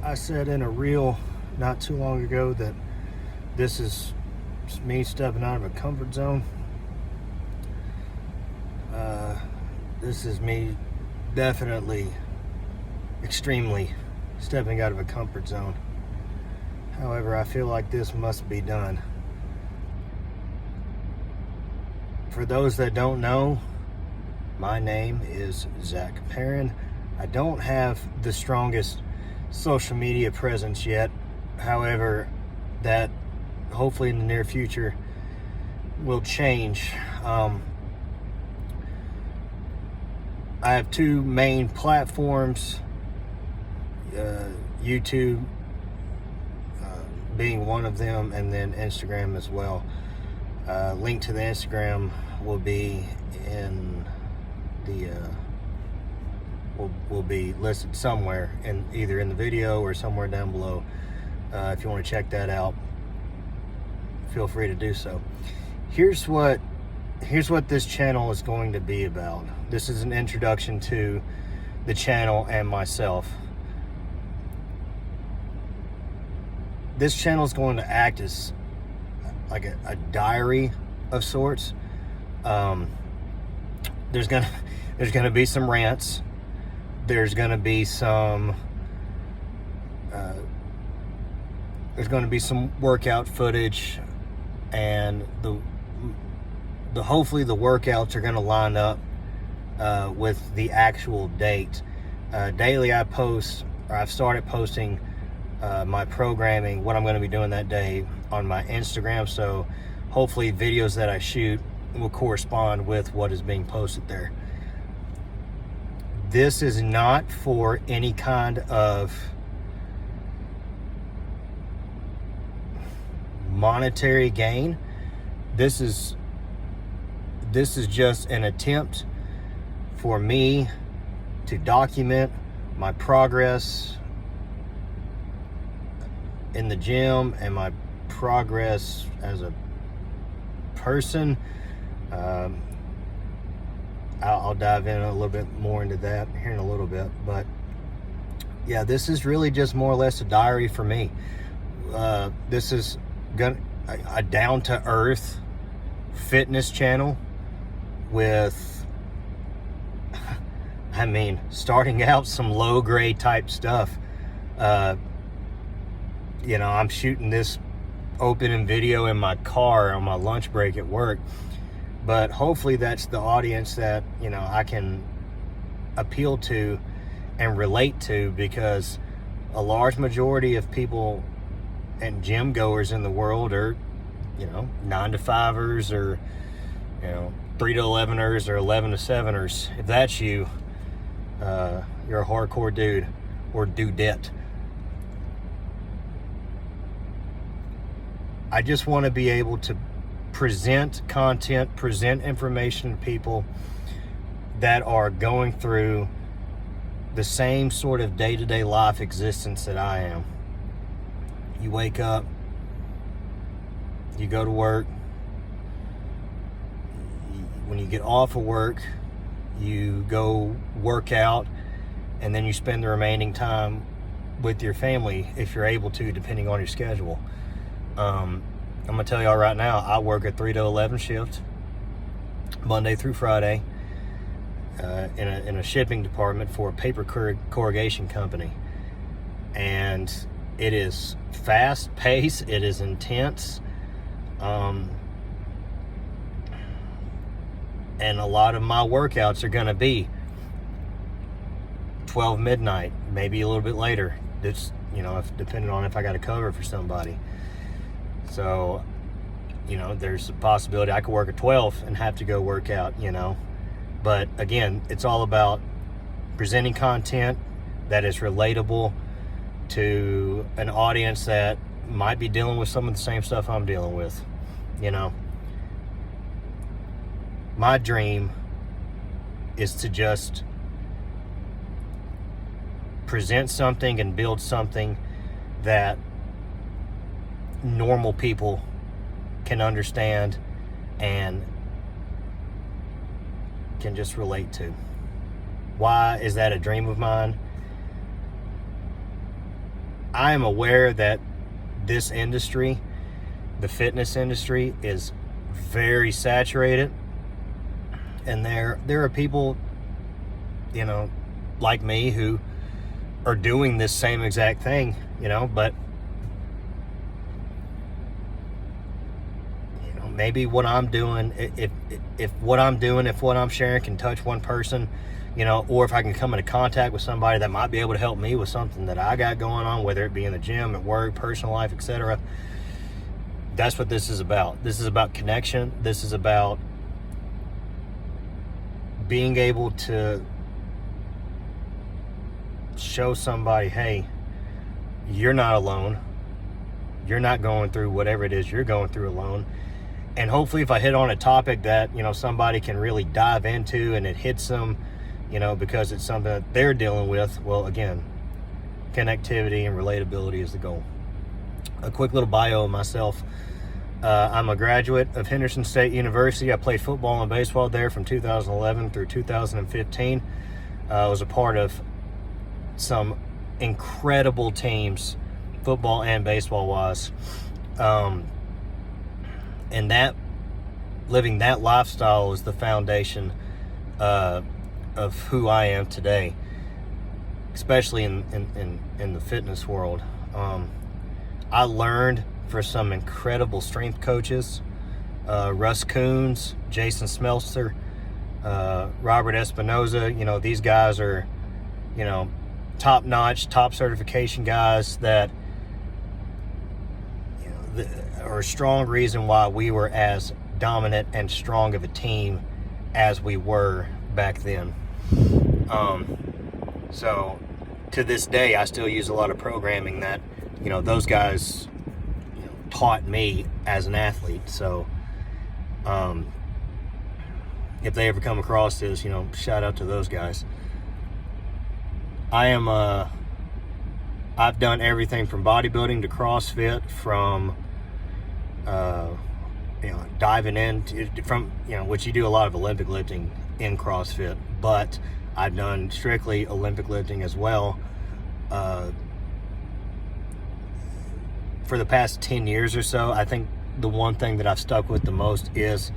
I said in a reel not too long ago that this is me stepping out of a comfort zone. This is me definitely, extremely stepping out of a comfort zone. However, I feel like this must be done. For those that don't know, my name is Zach Perrin. I don't have the strongest social media presence yet. However, that hopefully in the near future will change. I have two main platforms, YouTube being one of them, and then Instagram as well. Link to the Instagram will be in the will be listed somewhere, in either in the video or somewhere down below. If you want to check that out, feel free to do so. Here's what this channel is going to be about. This is an introduction to the channel and myself. This channel is going to act as like a diary of sorts. There's gonna be some rants. There's gonna be some workout footage, and hopefully the workouts are gonna line up with the actual date. Daily I post, or I've started posting my programming, what I'm going to be doing that day, on my Instagram, so hopefully videos that I shoot will correspond with what is being posted there. This is not for any kind of monetary gain. This is just an attempt for me to document my progress in the gym and my progress as a person. I'll dive in a little bit more into that here in a little bit, but yeah, this is really just more or less a diary for me. This is a down-to-earth fitness channel with, I mean, starting out some low-grade type stuff. You know, I'm shooting this opening video in my car on my lunch break at work, but hopefully that's the audience that, you know, I can appeal to and relate to, because a large majority of people and gym goers in the world are, you know, 9 to 5ers, or, you know, 3 to 11ers, or 11 to 7ers. If that's you, you're a hardcore dude or dudette. I just want to be able to present content, present information to people that are going through the same sort of day-to-day life existence that I am. You wake up, you go to work. When you get off of work, you go work out, and then you spend the remaining time with your family, if you're able to, depending on your schedule. I'm gonna tell y'all right now, I work a 3 to 11 shift, Monday through Friday, in a shipping department for a paper corrugation company, and it is fast paced. It is intense, and a lot of my workouts are gonna be 12 midnight, maybe a little bit later. It's, you know, depending on if I got to cover for somebody. So, you know, there's a possibility I could work at 12 and have to go work out, you know. But again, it's all about presenting content that is relatable to an audience that might be dealing with some of the same stuff I'm dealing with, you know. My dream is to just present something and build something that normal people can understand and can just relate to. Why is that a dream of mine? I am aware that this industry, the fitness industry, is very saturated, and there are people, you know, like me who are doing this same exact thing, you know, but you know, maybe what I'm doing, if what I'm sharing can touch one person, you know, or if I can come into contact with somebody that might be able to help me with something that I got going on, whether it be in the gym, at work, personal life, etc. That's what this is about. This is about connection. This is about being able to show somebody, hey, you're not alone. You're not going through whatever it is you're going through alone. And hopefully if I hit on a topic that, you know, somebody can really dive into and it hits them, you know, because it's something that they're dealing with, well, again, connectivity and relatability is the goal. A quick little bio of myself. I'm a graduate of Henderson State University. I played football and baseball there from 2011 through 2015. I was a part of some incredible teams, football and baseball wise. And that, living that lifestyle is the foundation of who I am today, especially in the fitness world. I learned for some incredible strength coaches, Russ Coons, Jason Smeltzer, Robert Espinoza. You know, these guys are, you know, top-notch, top certification guys that, you know, are a strong reason why we were as dominant and strong of a team as we were back then. So to this day, I still use a lot of programming that, you know, those guys, you know, taught me as an athlete. So if they ever come across this, you know, shout out to those guys. I've done everything from bodybuilding to CrossFit, from you know, diving in from, you know, which you do a lot of Olympic lifting in CrossFit, but I've done strictly Olympic lifting as well. For the past 10 years or so, I think the one thing that I've stuck with the most is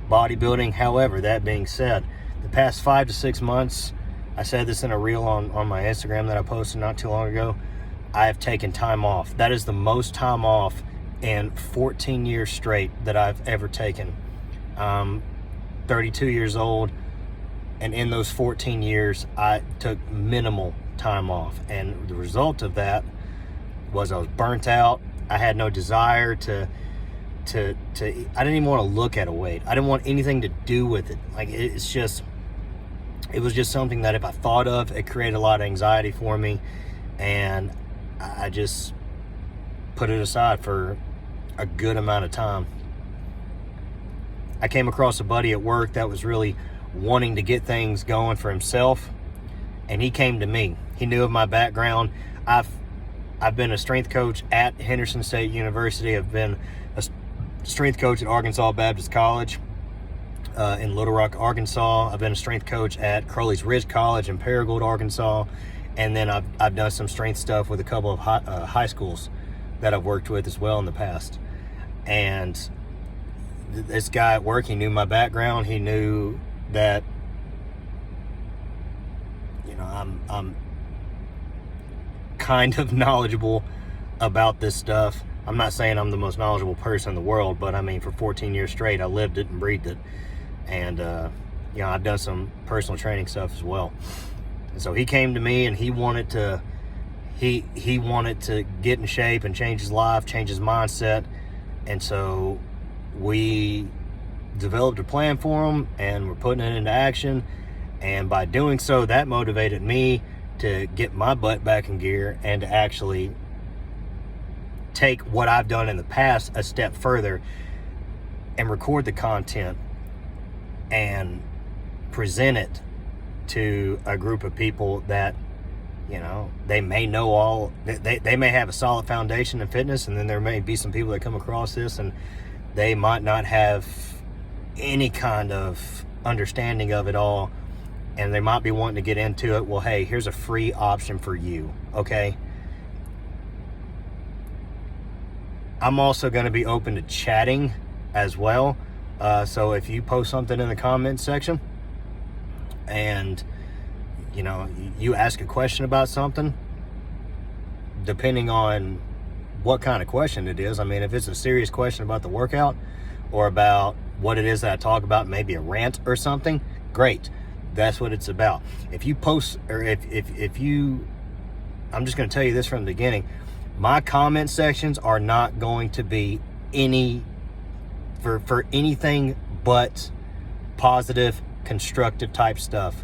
bodybuilding. However, that being said, the past 5 to 6 months, I said this in a reel on my Instagram that I posted not too long ago, I have taken time off. That is the most time off in 14 years straight that I've ever taken. I'm 32 years old, and in those 14 years, I took minimal time off. And the result of that was I was burnt out. I had no desire to I didn't even want to look at a weight. I didn't want anything to do with it. Like, it was just something that if I thought of, it created a lot of anxiety for me, and I just put it aside for a good amount of time. I came across a buddy at work that was really wanting to get things going for himself, and he came to me. He knew of my background. I've been a strength coach at Henderson State University. I've been a strength coach at Arkansas Baptist College in Little Rock, Arkansas. I've been a strength coach at Crowley's Ridge College in Paragould, Arkansas. And then I've done some strength stuff with a couple of high schools that I've worked with as well in the past. And this guy at work, he knew my background. He knew that, you know, I'm kind of knowledgeable about this stuff. I'm not saying I'm the most knowledgeable person in the world, but I mean, for 14 years straight, I lived it and breathed it. And, you know, I've done some personal training stuff as well. And so he came to me, and he wanted to get in shape and change his life, change his mindset. And so we developed a plan for him, and we're putting it into action. And by doing so, that motivated me to get my butt back in gear and to actually take what I've done in the past a step further and record the content and present it to a group of people that, you know, they may know all, they may have a solid foundation in fitness, and then there may be some people that come across this and they might not have any kind of understanding of it all, and they might be wanting to get into it. Well, hey, here's a free option for you, okay? I'm also going to be open to chatting as well. So if you post something in the comment section and you ask a question about something, depending on what kind of question it is. I mean, if it's a serious question about the workout or about what it is that I talk about, maybe a rant or something, great. That's what it's about. If you post, or if you, I'm just going to tell you this from the beginning, my comment sections are not going to be for anything but positive, constructive type stuff.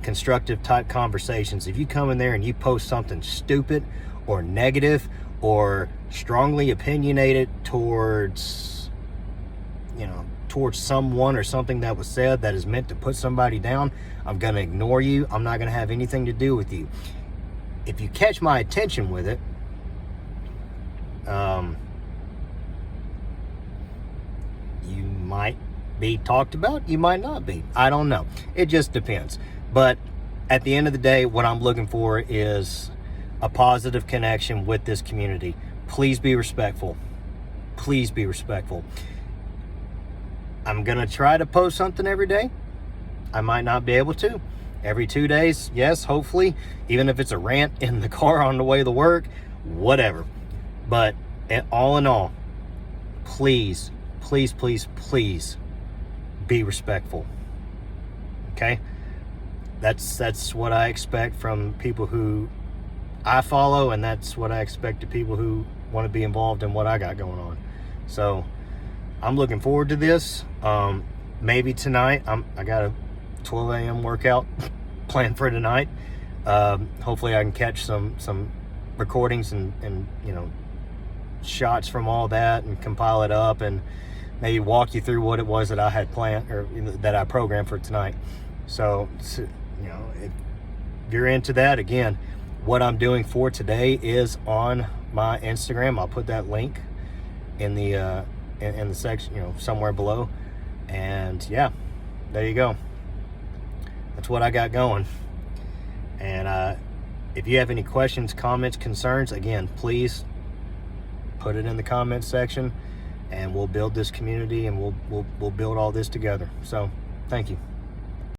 Constructive type conversations. If you come in there and you post something stupid or negative or strongly opinionated towards someone or something that was said that is meant to put somebody down, I'm going to ignore you. I'm not going to have anything to do with you. If you catch my attention with it, you might be talked about, you might not be. I don't know. It just depends. But at the end of the day, what I'm looking for is a positive connection with this community. Please be respectful. Please be respectful. I'm going to try to post something every day. I might not be able to. Every 2 days, yes, hopefully. Even if it's a rant in the car on the way to work, whatever. But all in all, please, please, please, please be respectful. Okay? That's what I expect from people who I follow, and that's what I expect to people who want to be involved in what I got going on. So I'm looking forward to this. Maybe tonight, I got a 12 a.m. workout planned for tonight. Hopefully I can catch some recordings and shots from all that and compile it up and maybe walk you through what it was that I had planned or that I programmed for tonight. So if you're into that, again, what I'm doing for today is on my Instagram. I'll put that link in the in the section, somewhere below. And yeah, there you go. That's what I got going. And if you have any questions, comments, concerns, again, please put it in the comments section, and we'll build this community, and we'll build all this together. So thank you.